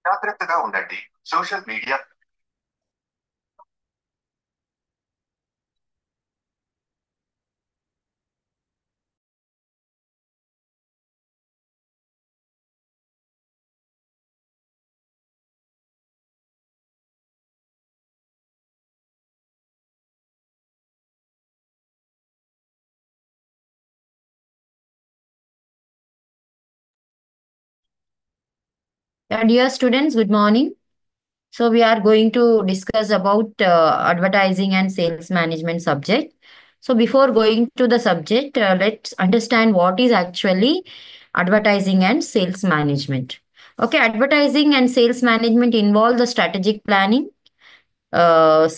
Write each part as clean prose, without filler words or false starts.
జాగ్రత్తగా ఉండండి. Social media. Dear students, good morning. So we are going to discuss about advertising and sales management subject. So before going to the subject, let's understand what is actually advertising and sales management. Okay, advertising and sales management involve the strategic planning,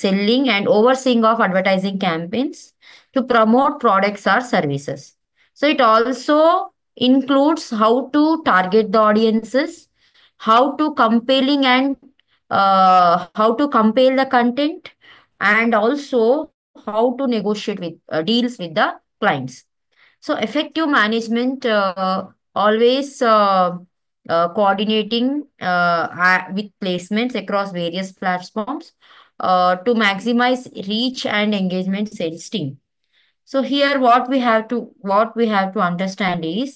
selling and overseeing of advertising campaigns to promote products or services. So it also includes how to target the audiences, how to compelling and how to compel the content, and also how to negotiate with deals with the clients. So effective management always coordinating with placements across various platforms to maximize reach and engagement sales team. So here what we have to understand is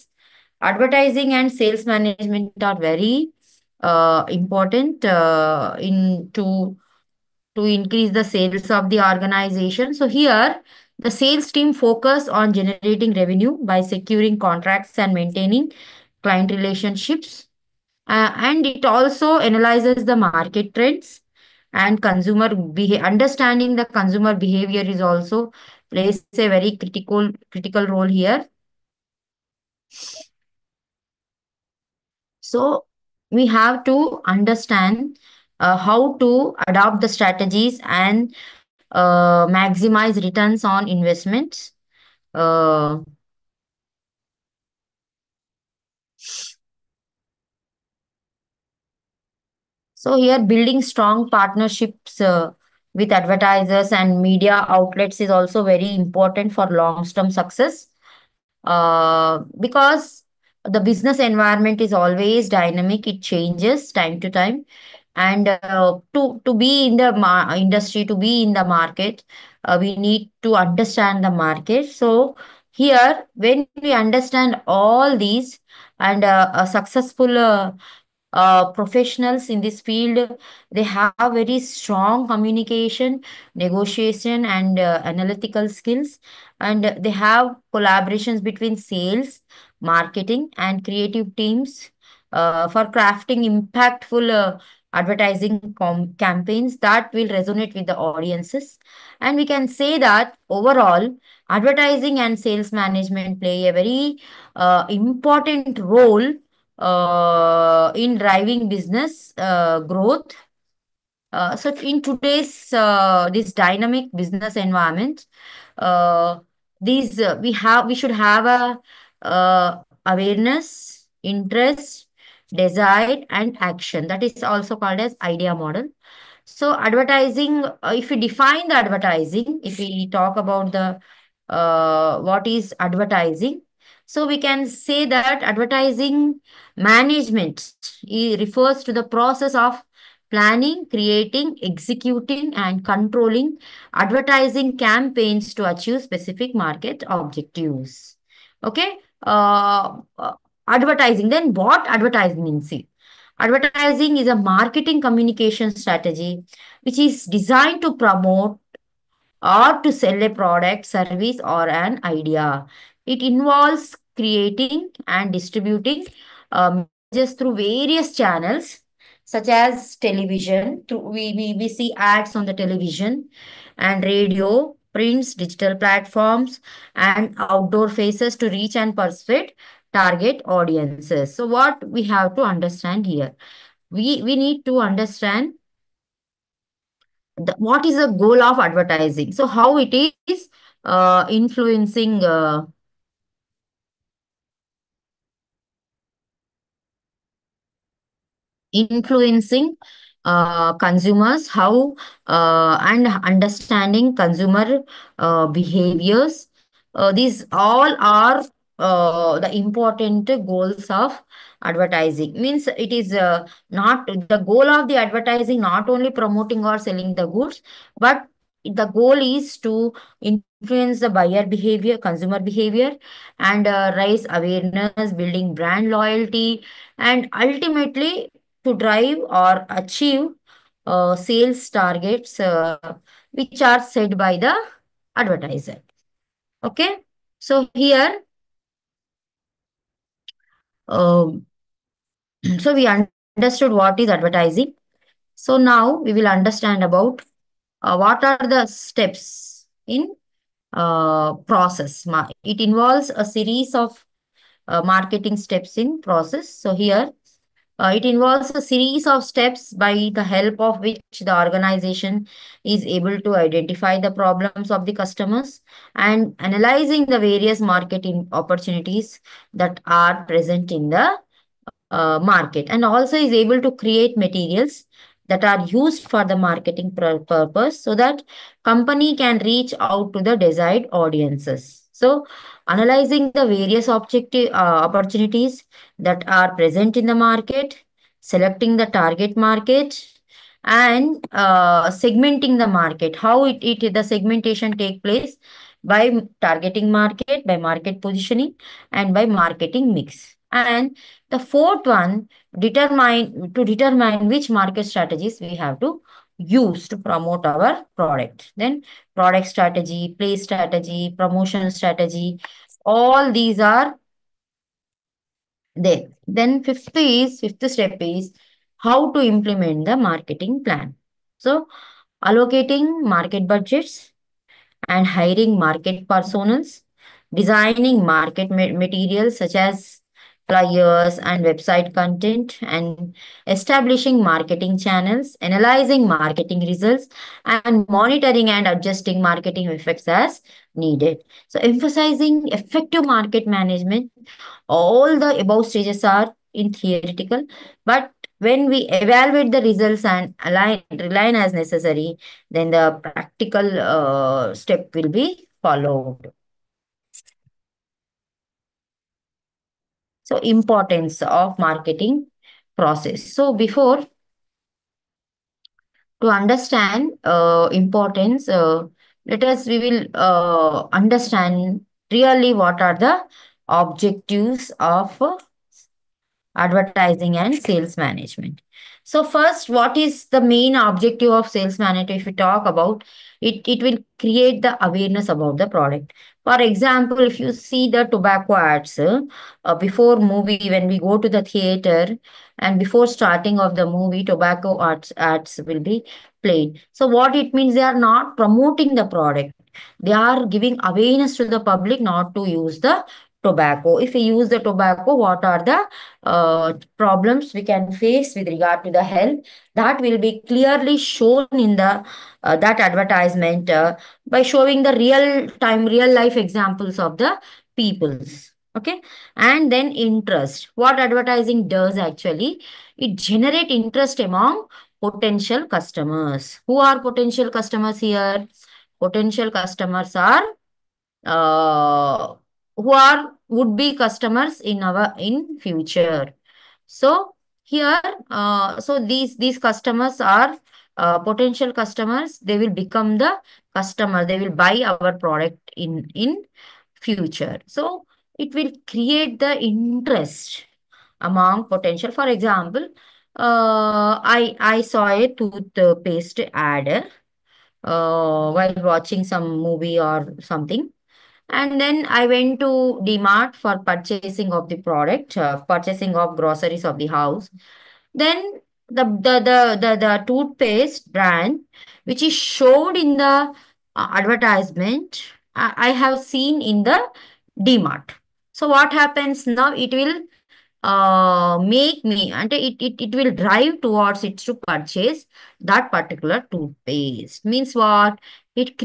advertising and sales management are very important in to increase the sales of the organization. So here, the sales team focus on generating revenue by securing contracts and maintaining client relationships. And it also analyzes the market trends and understanding the consumer behavior is also plays a very critical role here. So we have to understand how to adopt the strategies and maximize returns on investments. Uh, so here, building strong partnerships with advertisers and media outlets is also very important for long-term success. Because the business environment is always dynamic, it changes time to time, and to be in the industry, to be in the market, we need to understand the market. So here, when we understand all these, and a successful professionals in this field, they have very strong communication, negotiation and analytical skills, and they have collaborations between sales, marketing and creative teams for crafting impactful advertising campaigns that will resonate with the audiences. And we can say that overall advertising and sales management play a very important role in driving business growth. So in today's this dynamic business environment, uh, these we should have a awareness, interest, desire, and action. That is also called as idea model. So advertising, if we define the advertising, if we talk about the what is advertising, so we can say that advertising management refers to the process of planning, creating, executing, and controlling advertising campaigns to achieve specific market objectives. Okay. Advertising. Then what advertising means? See, advertising is a marketing communication strategy which is designed to promote or to sell a product, service, or an idea. It involves creating and distributing messages through various channels such as television. We see ads on the television and radio, prints, digital platforms, and outdoor faces to reach and persuade target audiences. So what we have to understand here? We need to understand what is the goal of advertising, so how it is influencing influencing consumers, how and understanding consumer behaviors. These all are the important goals of advertising. Means it is not the goal of the advertising, not only promoting or selling the goods, but the goal is to influence the buyer behavior, consumer behavior, and raise awareness, building brand loyalty, and ultimately to drive or achieve sales targets which are set by the advertiser. Okay, so here um, so we understood what is advertising. So now we will understand about what are the steps in process. It involves a series of marketing steps in process. So here it involves a series of steps by the help of which the organization is able to identify the problems of the customers and analyzing the various marketing opportunities that are present in the market, and also is able to create materials that are used for the marketing purpose so that company can reach out to the desired audiences. So analyzing the various objective opportunities that are present in the market, selecting the target market, and segmenting the market. How the segmentation take place by targeting market, by market positioning, and by marketing mix. And the fourth one, determine which market strategies we have to use to promote our product. Then product strategy, place strategy, promotion strategy, all these are there. Then fifth step is how to implement the marketing plan. So allocating market budgets and hiring market personas, designing market materials such as flyers and website content, and establishing marketing channels, analyzing marketing results, and monitoring and adjusting marketing effects as needed. So, emphasizing effective market management, all the above stages are in theoretical, but when we evaluate the results and realign as necessary, then the practical step will be followed. So importance of marketing process. So before to understand importance, we will understand really what are the objectives of advertising and sales management. So first, what is the main objective of sales management? If we talk about it, it will create the awareness about the product. For example, if you see the tobacco ads before movie, when we go to the theater and before starting of the movie, tobacco ads will be played. So what it means, they are not promoting the product. They are giving awareness to the public not to use the tobacco. If we use the tobacco, what are the problems we can face with regard to the health? That will be clearly shown in the that advertisement by showing the real time, real life examples of the peoples. Okay, and then interest. What advertising does actually, it generate interest among potential customers. Who are potential customers here? Potential customers are uh, who are would be customers in our in future. So here so these customers are potential customers. They will become the customer, they will buy our product in future. So it will create the interest among potential. For example, I saw a toothpaste ad while watching some movie or something. And then I went to DMart for purchasing of the product, purchasing of groceries of the house. Then the toothpaste brand, which is showed in the advertisement, I have seen in the DMart. So what happens now? It will make me, and it will drive towards it to purchase that particular toothpaste. Means what? It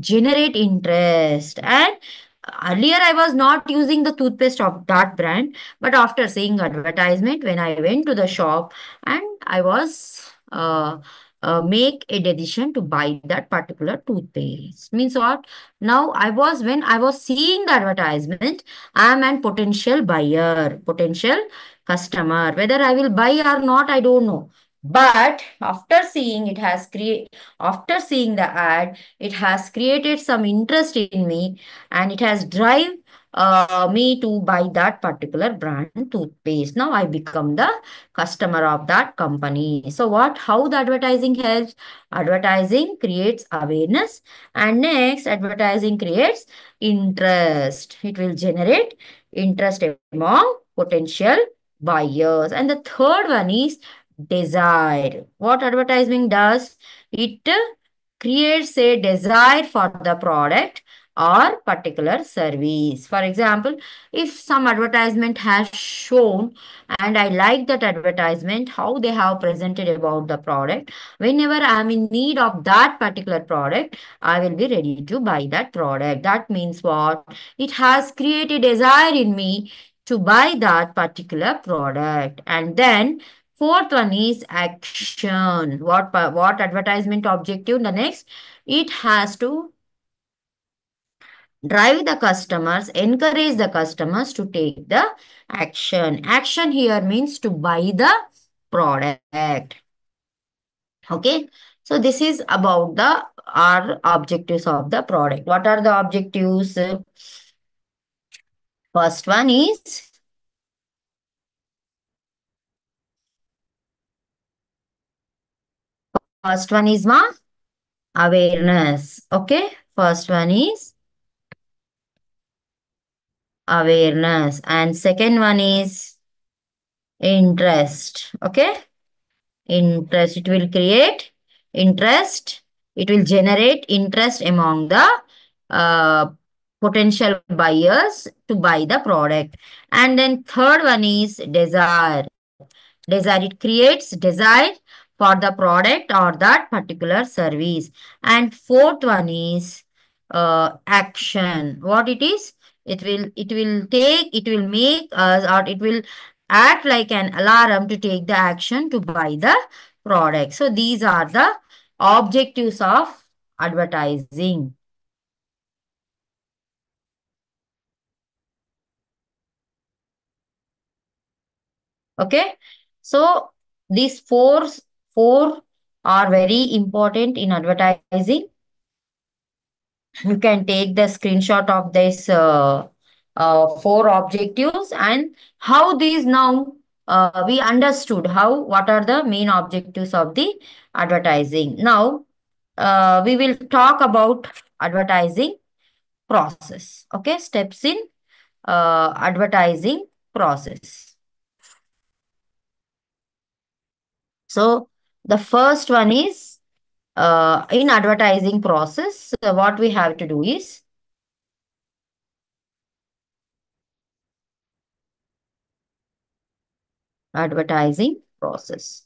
generate interest. And earlier I was not using the toothpaste of that brand, but after seeing advertisement, when I went to the shop and I was make a decision to buy that particular toothpaste. Means what? Now when I was seeing the advertisement, I am an potential buyer, potential customer. Whether I will buy or not, I don't know. But after seeing the ad, it has created some interest in me, and it has drive me to buy that particular brand toothpaste. Now I become the customer of that company. So what? How the advertising helps? Advertising creates awareness, and next, advertising creates interest. It will generate interest among potential buyers. And the third one is desire. What advertising does? It creates a desire for the product or particular service. For example, if some advertisement has shown and I like that advertisement, how they have presented about the product, whenever I am in need of that particular product, I will be ready to buy that product. That means what? It has created desire in me to buy that particular product. And then fourth one is action. What advertisement objective? The next, it has to drive the customers, encourage the customers to take the action. Action here means to buy the product. Okay. So this is about the our objectives of the product. What are the objectives? First one is ma awareness. Okay. First one is awareness, and second one is interest. Okay. Interest. It will create interest. It will generate interest among the uh, potential buyers to buy the product. And then third one is desire. Desire. It creates desire for the product or that particular service. And fourth one is action. What it is? It will make us, or it will act like an alarm to take the action to buy the product. So these are the objectives of advertising. Okay. So these four are very important in advertising. You can take the screenshot of this four objectives, and how these now we understood how what are the main objectives of the advertising. Now we will talk about advertising process. Okay, steps in advertising process. So the first one is in advertising process, what we have to do is advertising process.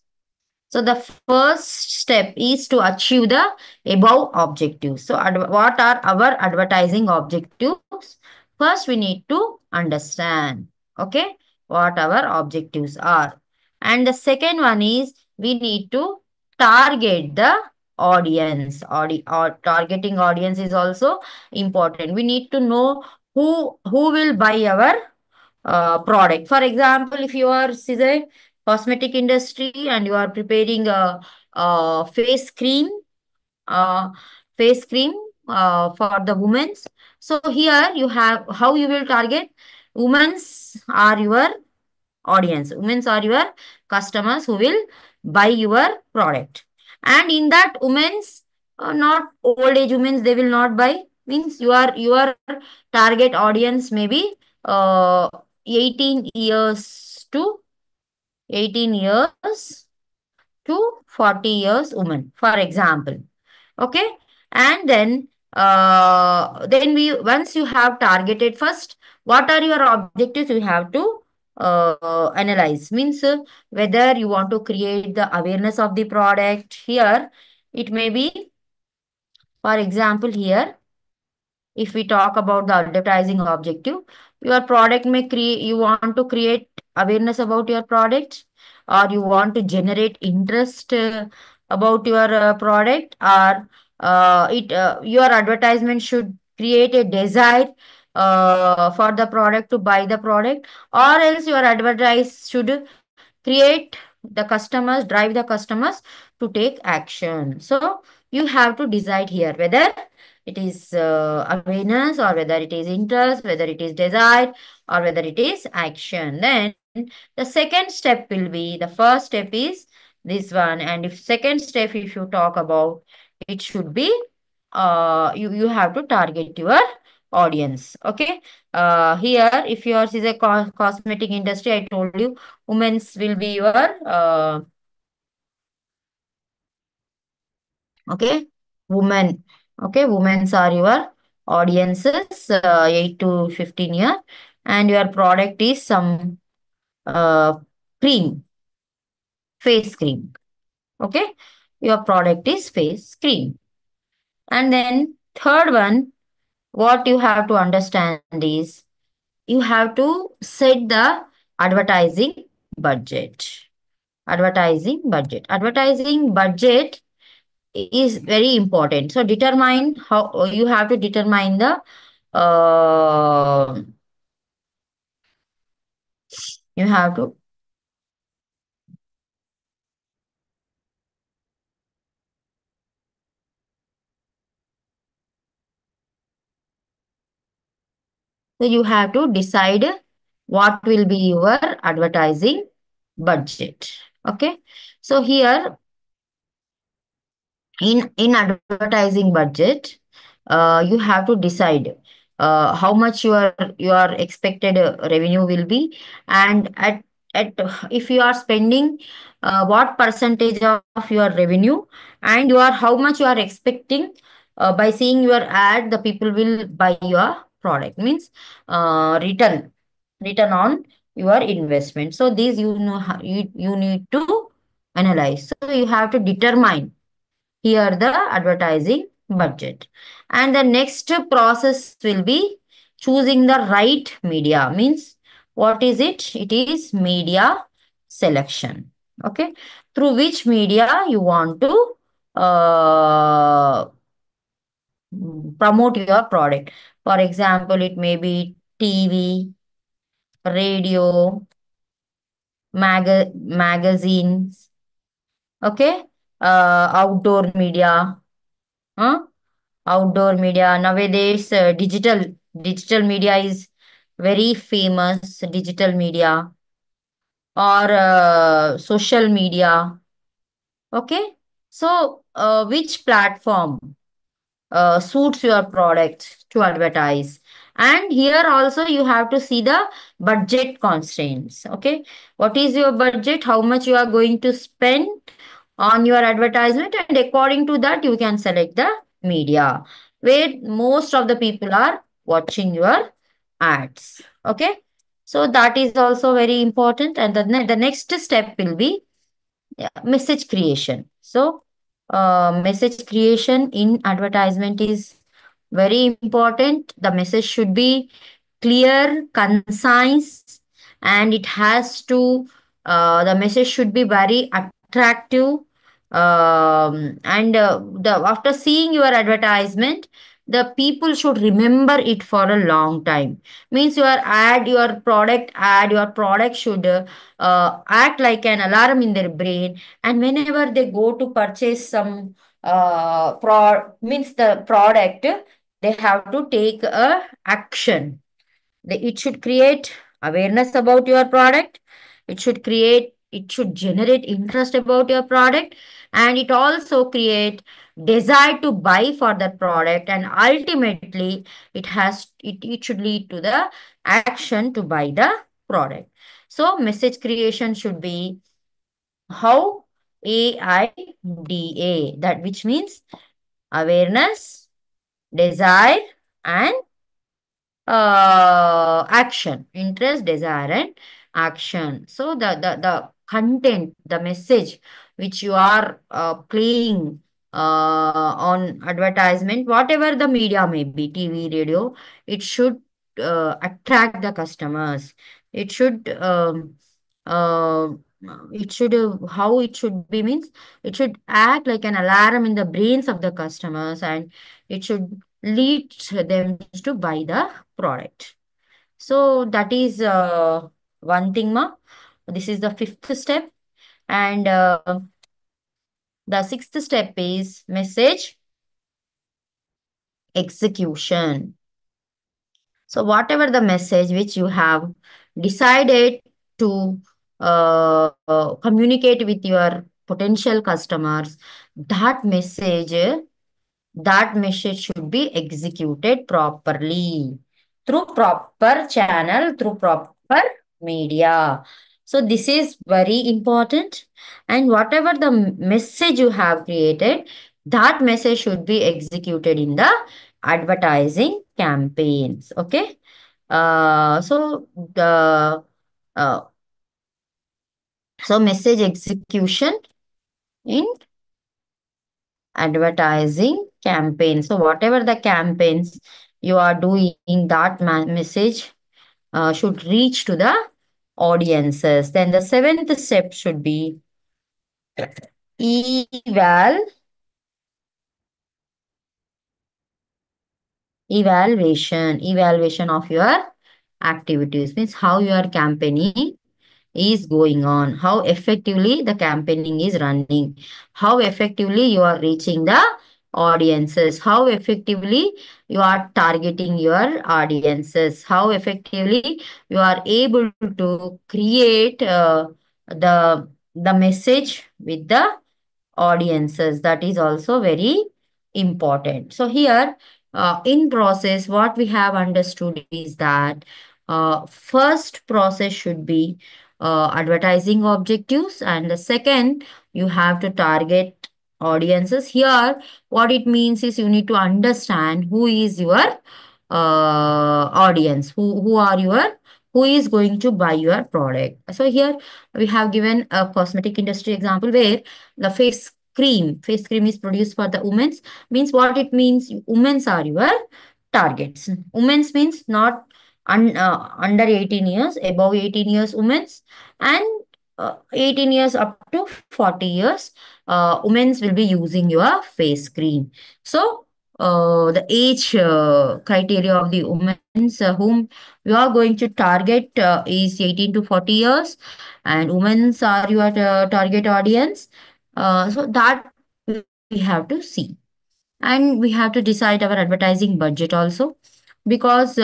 So the first step is to achieve the above objectives. So what are our advertising objectives? First, we need to understand, okay, what our objectives are. And the second one is we need to target the audience. Or targeting audience is also important. We need to know who will buy our product. For example, if you are say cosmetic industry and you are preparing a uh, face cream for the women's. So here you have how you will target. Women's are your audience. Women's are your customers who will buy your product. And in that women's, not old age women's, they will not buy. Means your target audience maybe uh, 18 years to 18 years to 40 years women, for example. Okay. And then we once you have targeted first, what are your objectives? You have to analyze. Means whether you want to create the awareness of the product. Here it may be, for example, here if we talk about the advertising objective, your product may create, you want to create awareness about your product, or you want to generate interest about your product, or it your advertisement should create a desire for the product to buy the product, or else your advertise should create the customers, drive the customers to take action. So you have to decide here whether it is awareness, or whether it is interest, whether it is desire, or whether it is action. Then the second step will be, the first step is this one, and if second step, if you talk about, it should be you have to target your audience. Okay. Here, if yours is a cosmetic industry, I told you women's will be your okay, women. Okay, women's are your audiences, 8 to 15 year, and your product is some uh, cream, face cream. Okay, your product is face cream. And then third one, what you have to understand is, you have to set the advertising budget. Advertising budget is very important. So determine how, you have to determine the uh, you have to you have to decide what will be your advertising budget. Okay. So here, in advertising budget, you have to decide how much your expected revenue will be, and at if you are spending what percentage of your revenue, and how much you are expecting by seeing your ad, the people will buy your product, means return on your investment. So these, you need to analyze. So you have to determine here the advertising budget. And the next process will be choosing the right media. Means, what is it? It is media selection. Okay. Through which media you want to promote your product. For example, it may be TV, radio, magazines, okay, outdoor media, huh? Outdoor media nowadays, digital media is very famous. Digital media, or social media. Okay. So which platform suits your product to advertise? And here also you have to see the budget constraints. Okay, what is your budget, how much you are going to spend on your advertisement, and according to that you can select the media where most of the people are watching your ads. Okay, so that is also very important. And the next step will be, yeah, message creation. So message creation in advertisement is very important. The message should be clear, concise, and it has to, the message should be very attractive. And after seeing your advertisement, the people should remember it for a long time. Means your product should act like an alarm in their brain, and whenever they go to purchase some means the product, they have to take a action. It should create awareness about your product. It should generate interest about your product, and it also create desire to buy for that product, and ultimately it should lead to the action to buy the product. So message creation should be how AIDA, that which means awareness, desire, and action, interest, desire, and action. So the content, the message which you are playing on advertisement, whatever the media may be, TV, radio, it should attract the customers. It should uh, it should how it should be means it should act like an alarm in the brains of the customers, and it should lead them to buy the product. So that is one thing, ma. This is the fifth step. And the sixth step is message execution. So, whatever the message which you have decided to communicate with your potential customers, that message that message should be executed properly through proper channel, through proper media. So this is very important. And whatever the message you have created, that message should be executed in the advertising campaigns. Okay. So the uh, so message execution in advertising campaign. So whatever the campaigns you are doing, that message should reach to the audiences. Then the seventh step should be eval evaluation of your activities, means how your campaigning is going on, how effectively the campaigning is running, how effectively you are reaching the audiences, how effectively you are targeting your audiences, how effectively you are able to create the message with the audiences. That is also very important. So here in process what we have understood is that first process should be advertising objectives, and the second you have to target audiences. Here what it means is you need to understand who is your audience, who are your, who is going to buy your product. So here we have given a cosmetic industry example where the face cream is produced for the women's, means what it means, women's are your targets. Women's means not under 18 years, above 18 years women's, and 18 years up to 40 years women's will be using your face cream. So the age criteria of the women's whom you are going to target is 18 to 40 years, and women's are your target audience. So that we have to see. And we have to decide our advertising budget also, because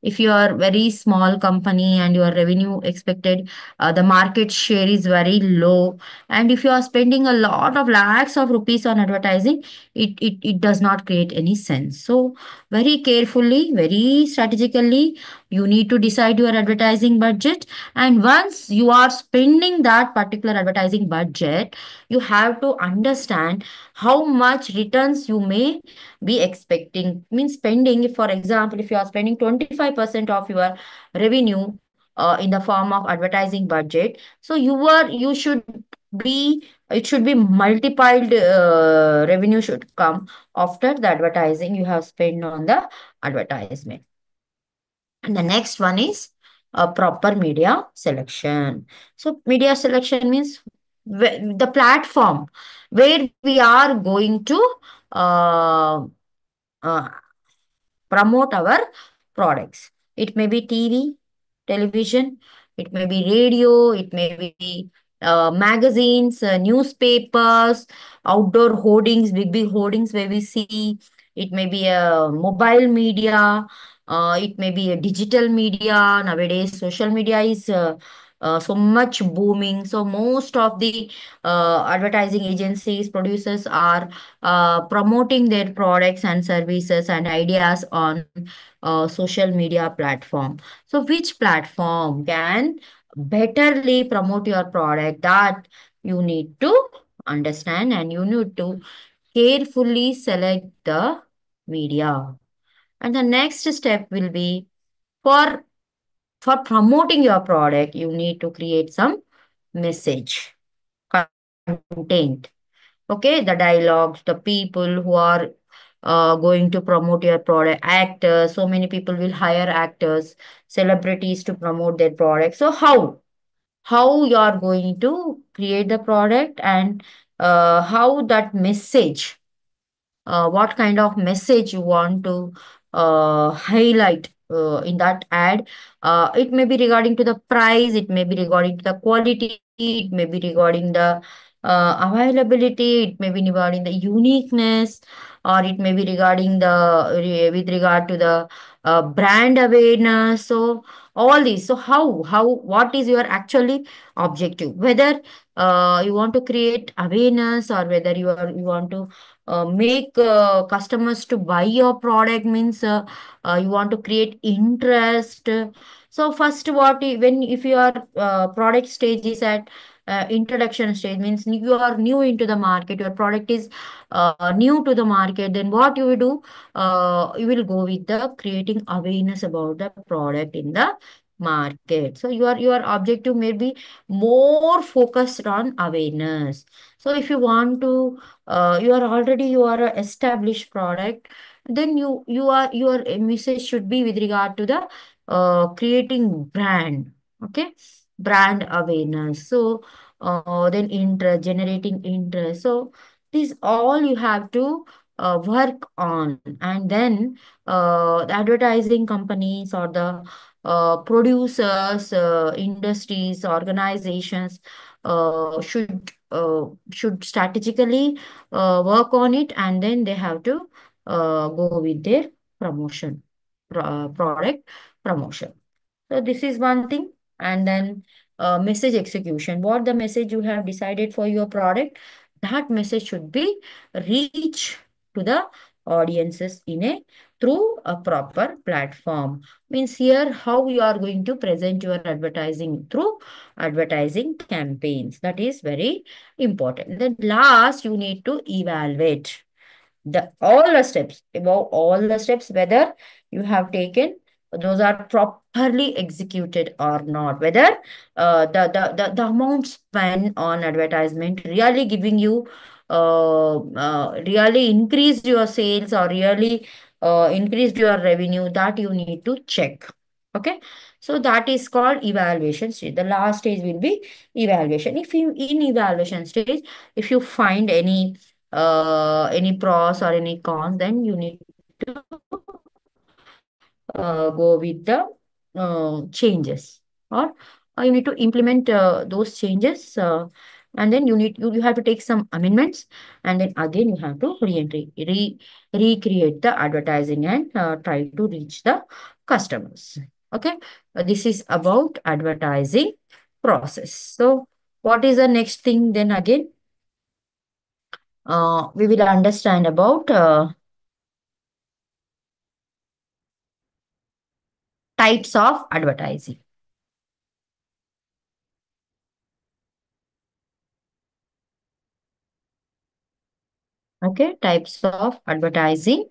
if you are very small company and your revenue expected, the market share is very low, and if you are spending a lot of lakhs of rupees on advertising, it does not create any sense. So very carefully, very strategically, you need to decide your advertising budget. And once you are spending that particular advertising budget, you have to understand how much returns you may be expecting. Means spending, if for example if you are spending 25% of your revenue in the form of advertising budget, so you should be, it should be multiplied, revenue should come after the advertising you have spent on the advertisement. And the next one is a proper media selection. So media selection means the platform where we are going to uh, uh, promote our products. It may be TV, television, it may be radio, it may be magazines, newspapers, outdoor hoardings, big hoardings where we see. It may be a mobile media, it may be a digital media. Nowadays, social media is so much booming. So most of the advertising agencies, producers are promoting their products and services and ideas on social media platform. So which platform can betterly promote your product, that you need to understand, and you need to carefully select the media. And the next step will be, for promoting your product, you need to create some message, content. Okay, the dialogues, the people who are going to promote your product, actors. So many people will hire actors, celebrities to promote their product. So how? how you are going to create the product, and how that message, what kind of message you want to highlight in that ad. It may be regarding to the price, it may be regarding to the quality, it may be regarding the availability, it may be regarding the uniqueness, or it may be regarding with regard to the brand awareness. So all these, so how what is your actually objective, whether you want to create awareness, or whether you want to make customers to buy your product, means you want to create interest. So first, when if your product stage is at introduction stage, means you are new into the market, your product is new to the market, then what you will do, you will go with the creating awareness about the product in the market. So your objective may be more focused on awareness. So if you want to, you are a established product, then your message should be with regard to the creating brand. Okay, brand awareness. So then interest, generating interest. So this all you have to work on. And then the advertising companies, or the producers, industries, organizations should strategically work on it, and then they have to go with their promotion, product promotion. So this is one thing. And then message execution. What the message you have decided for your product, that message should be reach to the audiences in a through a proper platform. Means here how you are going to present your advertising through advertising campaigns. That is very important. Then last, you need to evaluate the all the steps, above all the steps, whether you have taken those are properly executed or not, whether the amount spent on advertisement really giving you really increased your sales, or really increased your revenue, that you need to check. Okay, so that is called evaluation stage. The last stage will be evaluation. If you in evaluation stage, if you find any pros or any cons, then you need to go with the changes, or you need to implement those changes, and then you have to take some amendments, and then again you have to recreate the advertising, and try to reach the customers. Okay, this is about advertising process. So what is the next thing then? Again, we will understand about types of advertising. Okay, types of advertising.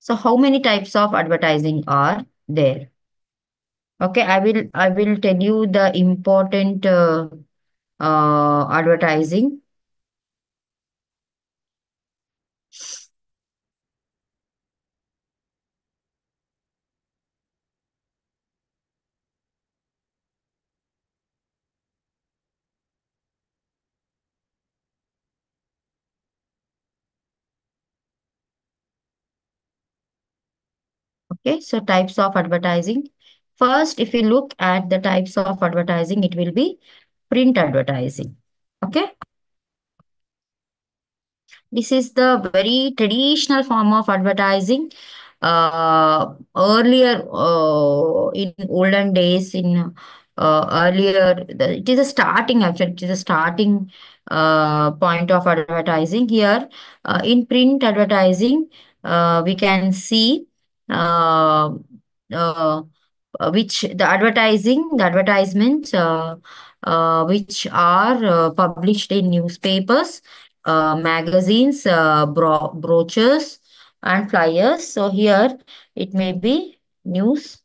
So how many types of advertising are there? Okay, I will tell you the important advertising. Okay, so types of advertising. First, if we look at the types of advertising, it will be print advertising. Okay, this is the very traditional form of advertising. Earlier, in olden days, in earlier, it is a starting, actually, it is a starting point of advertising. Here, in print advertising, we can see uh, uh, which the advertisements which are published in newspapers, magazines, brochures, and flyers. So here it may be news,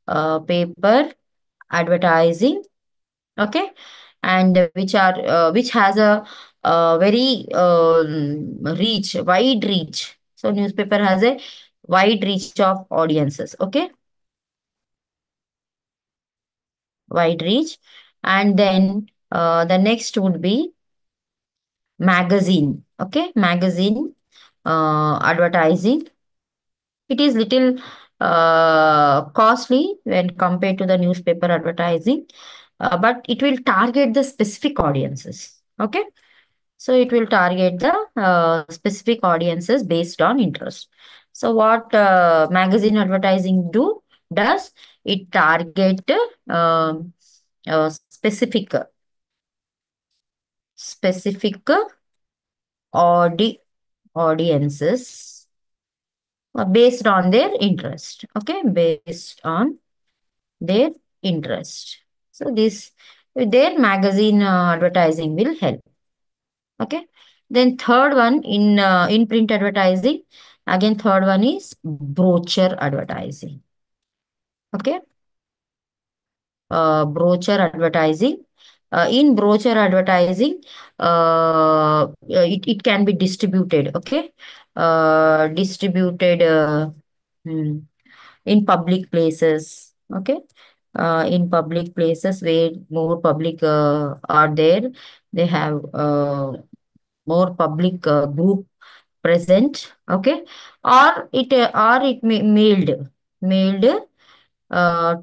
paper, advertising. Okay, and which has a very wide reach. So newspaper has a wide reach of audiences. Okay, wide reach. And then the next would be magazine. Okay, magazine advertising. It is little costly when compared to the newspaper advertising, but it will target the specific audiences. Okay, so it will target the specific audiences based on interest. So what magazine advertising does it target specific audi- audiences based on their interest. Okay, based on their interest. So this their magazine advertising will help. Okay. Then third one in print advertising. Again, third one is brochure advertising. Okay. Brochure advertising. In brochure advertising, it can be distributed. Okay. Distributed hmm, in public places. Okay. In public places where more public are there, they have more public group present. Okay, or it may mailed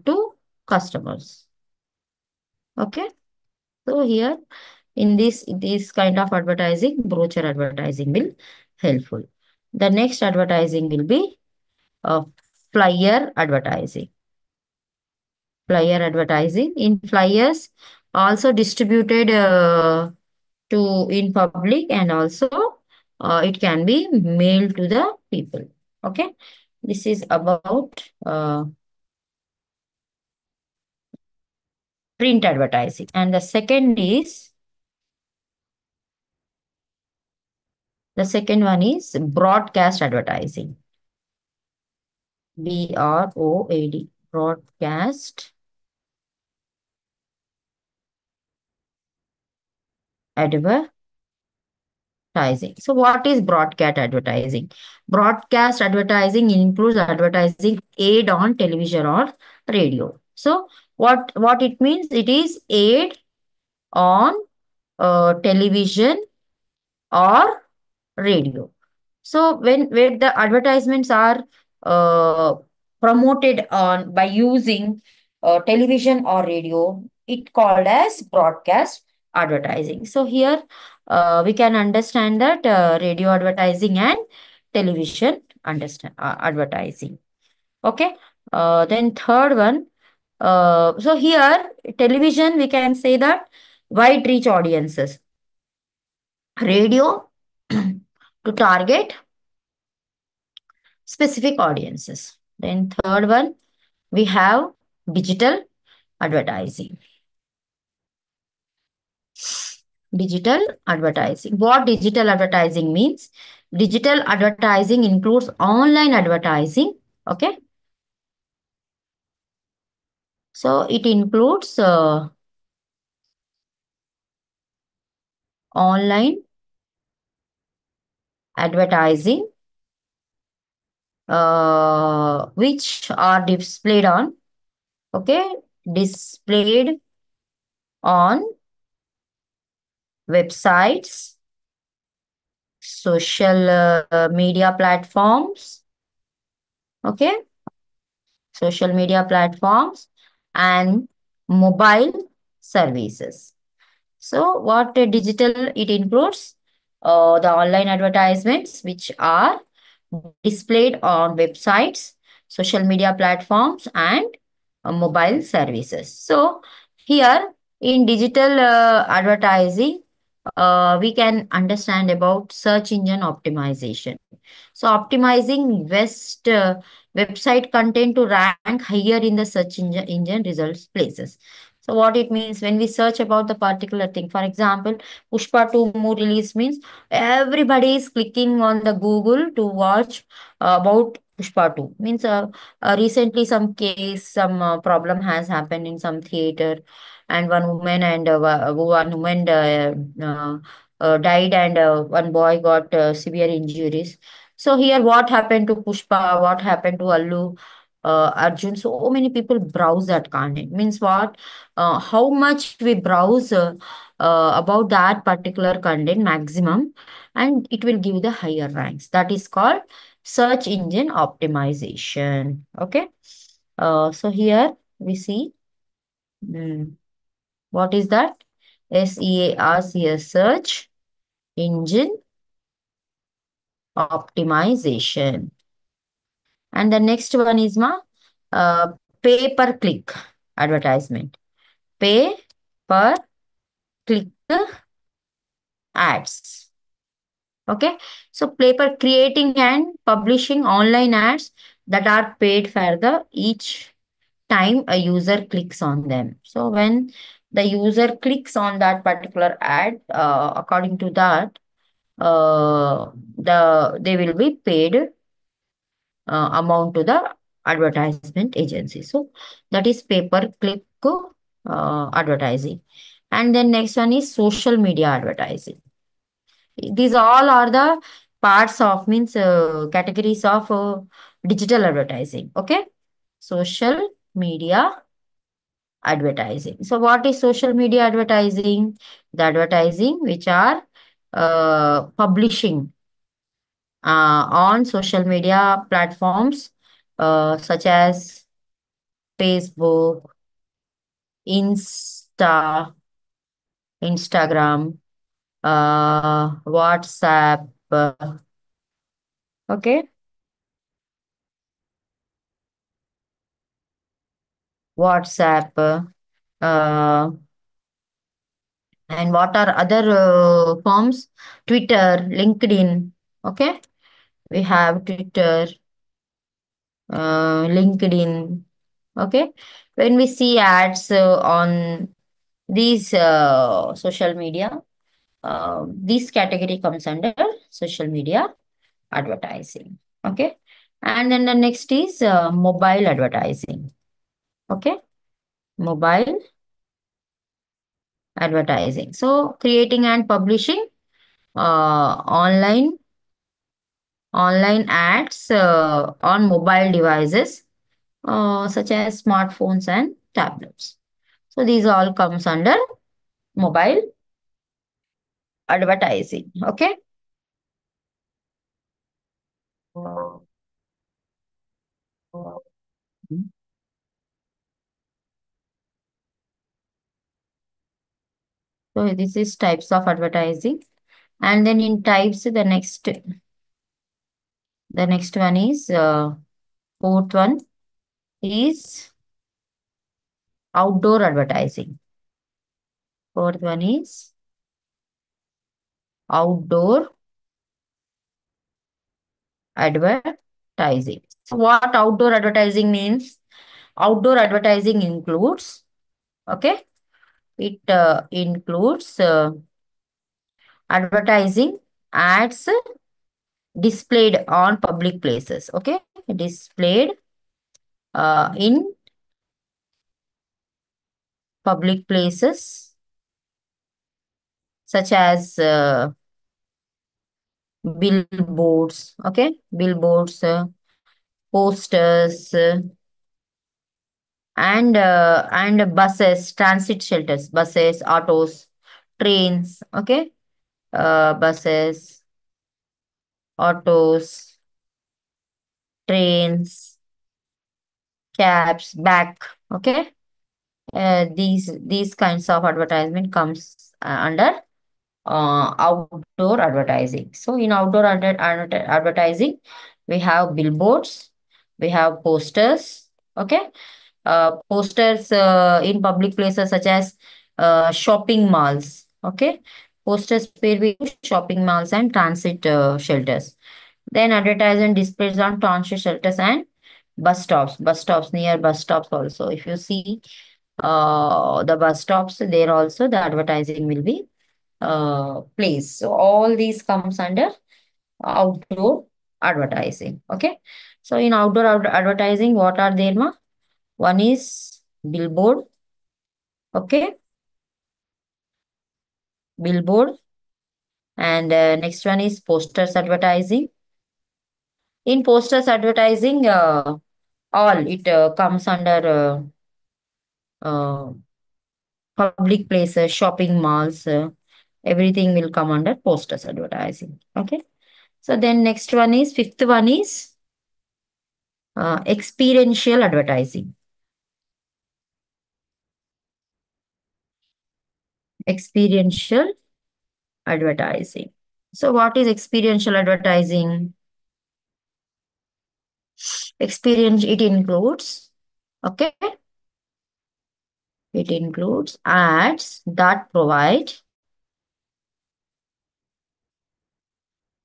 to customers. Okay, so here in this kind of advertising, brochure advertising will helpful. The next advertising will be flyer advertising. Flyer advertising. In flyers also distributed to in public, and also it can be mailed to the people. Okay, this is about print advertising. And the second one is broadcast advertising. BROAD, broadcast advertising. So what is broadcast advertising? Broadcast advertising includes advertising aid on television or radio. So what it means? It is aid on television or radio. So when the advertisements are uh, promoted on by using television or radio, it called as broadcast advertising. So here we can understand that radio advertising and television understand advertising. Okay. Then third one. So here television we can say that wide reach audiences, radio to target specific audiences. Then third one, we have digital advertising. Digital advertising. What digital advertising means? Digital advertising includes online advertising. Okay. So it includes online advertising which are displayed on, okay, displayed on websites, social media platforms, okay, social media platforms, and mobile services. So what digital it includes? The online advertisements which are displayed on websites, social media platforms, and mobile services. So here in digital advertising, we can understand about search engine optimization. So optimizing website content to rank higher in the search engine results places. So what it means when we search about the particular thing, for example, Pushpa 2 movie release means everybody is clicking on the Google to watch about Pushpa 2. Means recently some problem has happened in some theater, and one woman died, and one boy got severe injuries. So here what happened to Pushpa, what happened to Allu? Arjun, so many people browse that content. Means what? How much we browse about that particular content maximum, and it will give the higher ranks. That is called search engine optimization. Okay. So here we see what is that? SEARCS, search engine optimization. And the next one is uh, pay per click advertisement. Pay per click ads. Okay. So pay per creating and publishing online ads that are paid for the each time a user clicks on them. So when the user clicks on that particular ad, according to that, they will be paid amount to the advertisement agency. So that is pay per click advertising. And then next one is social media advertising. These all are the parts of means categories of digital advertising. Okay, social media advertising. So what is social media advertising? The advertising which are publishing on social media platforms such as Facebook, Instagram, WhatsApp. Okay, WhatsApp. Uh, and what are other forms? Twitter, LinkedIn. Okay, we have Twitter, LinkedIn. Okay, when we see ads on these social media, this category comes under social media advertising. Okay, and then the next is mobile advertising. Okay, mobile advertising. So creating and publishing online ads on mobile devices such as smartphones and tablets. So these all comes under mobile advertising. Okay. So this is types of advertising. And then in types, the next one is fourth one is outdoor advertising. Fourth one is outdoor advertising. So what outdoor advertising means? Outdoor advertising includes, okay, it includes advertising ads displayed on public places. Okay, displayed in public places such as billboards. Okay, billboards, posters, and buses, transit shelters, buses, autos, trains. Okay, buses, autos, trains, cabs, back. Okay, these kinds of advertisement comes under outdoor advertising. So in outdoor advertising, we have billboards, we have posters. Okay, posters in public places such as shopping malls. Okay, posters where we use shopping malls and transit shelters. Then advertising displays on transit shelters and bus stops near bus stops also. If you see the bus stops, there also the advertising will be placed. So all these comes under outdoor advertising. Okay. So in outdoor advertising, what are there, ma? One is billboard. Okay. Billboard. And next one is posters advertising. In posters advertising, all it comes under uh, public places, shopping malls, everything will come under posters advertising. Okay. So then next one is fifth one is experiential advertising. Experiential advertising. So what is experiential advertising? Experience it includes, okay, it includes ads that provide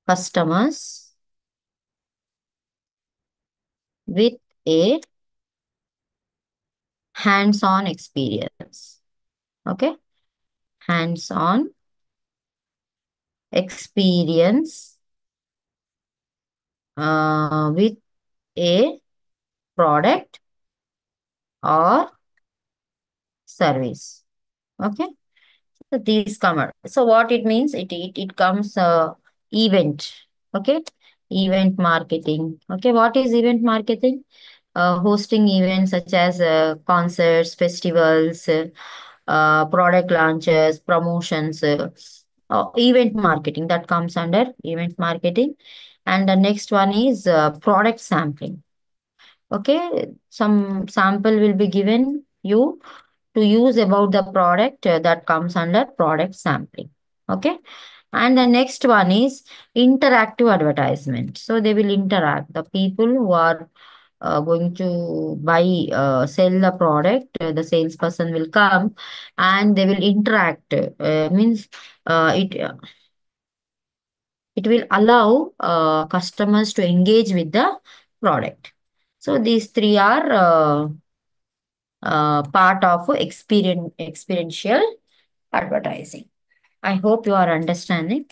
customers with a hands-on experience. Okay, hands-on experience with a product or service. Okay, so these come out. So what it means? It comes event. Okay, event marketing. Okay, what is event marketing? Hosting events such as concerts, festivals, product launches, promotions, event marketing that comes under event marketing. And the next one is product sampling. Okay, some sample will be given you to use about the product that comes under product sampling. Okay, and the next one is interactive advertisement. So they will interact. The people who are going to buy, sell the product, the salesperson will come and they will interact. Means it will allow customers to engage with the product. So these three are part of experiential advertising. I hope you are understanding.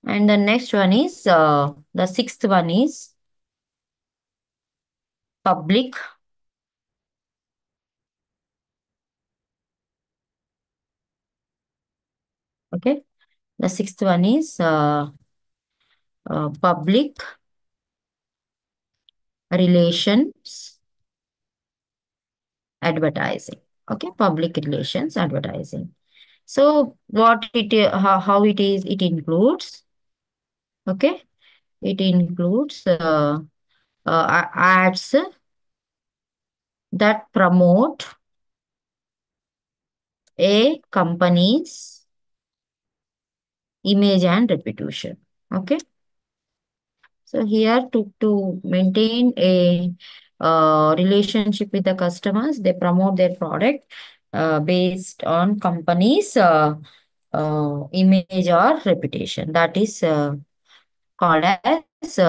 And the next one is the sixth one is public. Okay. The sixth one is public relations advertising. Okay. Public relations advertising. So how it is, it includes, okay, it includes ads that promote a company's image and reputation. Okay. So here to maintain a relationship with the customers, they promote their product based on company's image or reputation. That is called as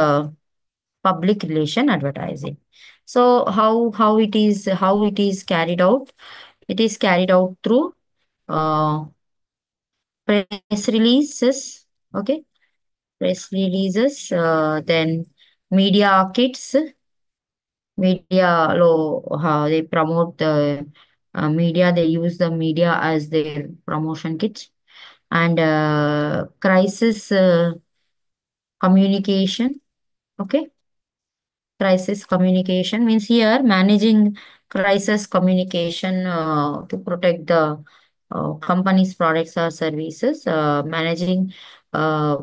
public relation advertising. So how it is carried out? It is carried out through uh, press releases. Okay, press releases. Then media kits, media low. How they promote the media? They use the media as their promotion kits and crisis communication. Okay, crisis communication means here managing crisis communication to protect the company's products or services, managing uh,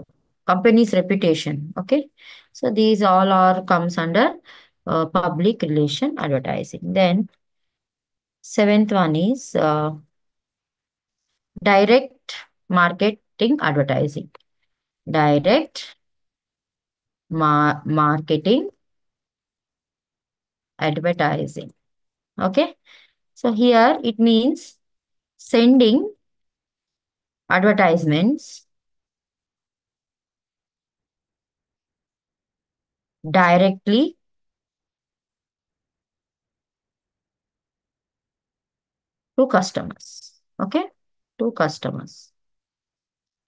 company's reputation. Okay, so these all are comes under public relation advertising. Then seventh one is direct marketing advertising. Direct marketing advertising. Okay, so here it means sending advertisements directly to customers. Okay, to customers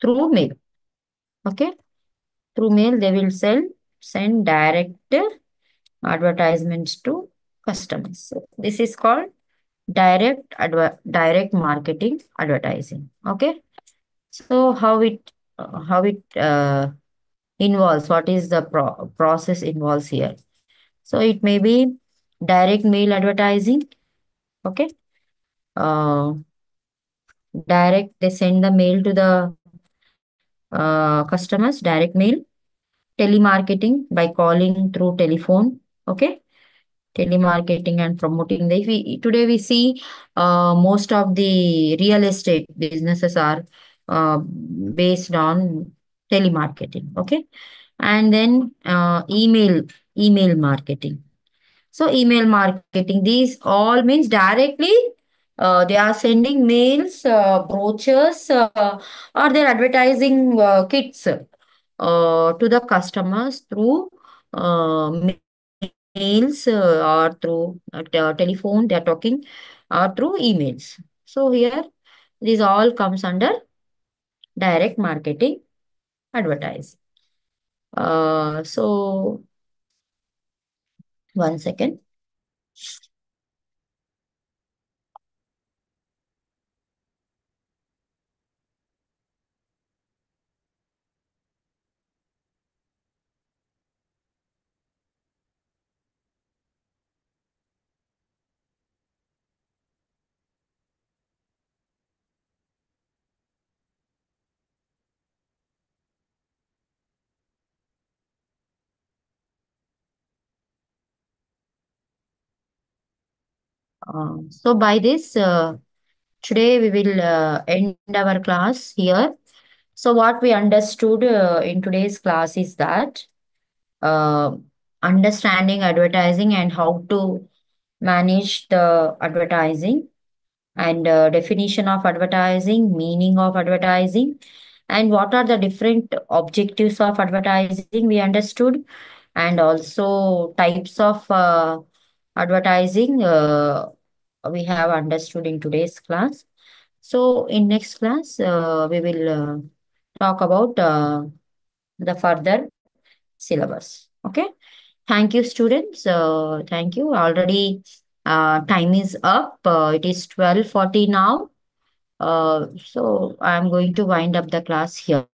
through mail. Okay, through mail they will send direct advertisements to customers. So this is called direct marketing advertising. Okay, so how it involves, what is the process involves here? So it may be direct mail advertising. Okay. Uh, Direct, they send the mail to the customers, direct mail. Telemarketing by calling through telephone. Okay. Telemarketing and promoting. Today we see most of the real estate businesses are based on telemarketing. Okay. And then email marketing. So email marketing, these all means directly they are sending mails, brochures, or they're advertising kits to the customers through mails or through telephone. They are talking through emails. So here, these all comes under direct marketing advertise. So one second. So by this, today we will end our class here. So what we understood in today's class is that uh, understanding advertising and how to manage the advertising, and definition of advertising, meaning of advertising, and what are the different objectives of advertising we understood, and also types of advertising we have understood in today's class. So in next class, we will talk about the further syllabus. Okay. Thank you, students. Thank you. Already time is up. It is 12:40 now. So I'm going to wind up the class here.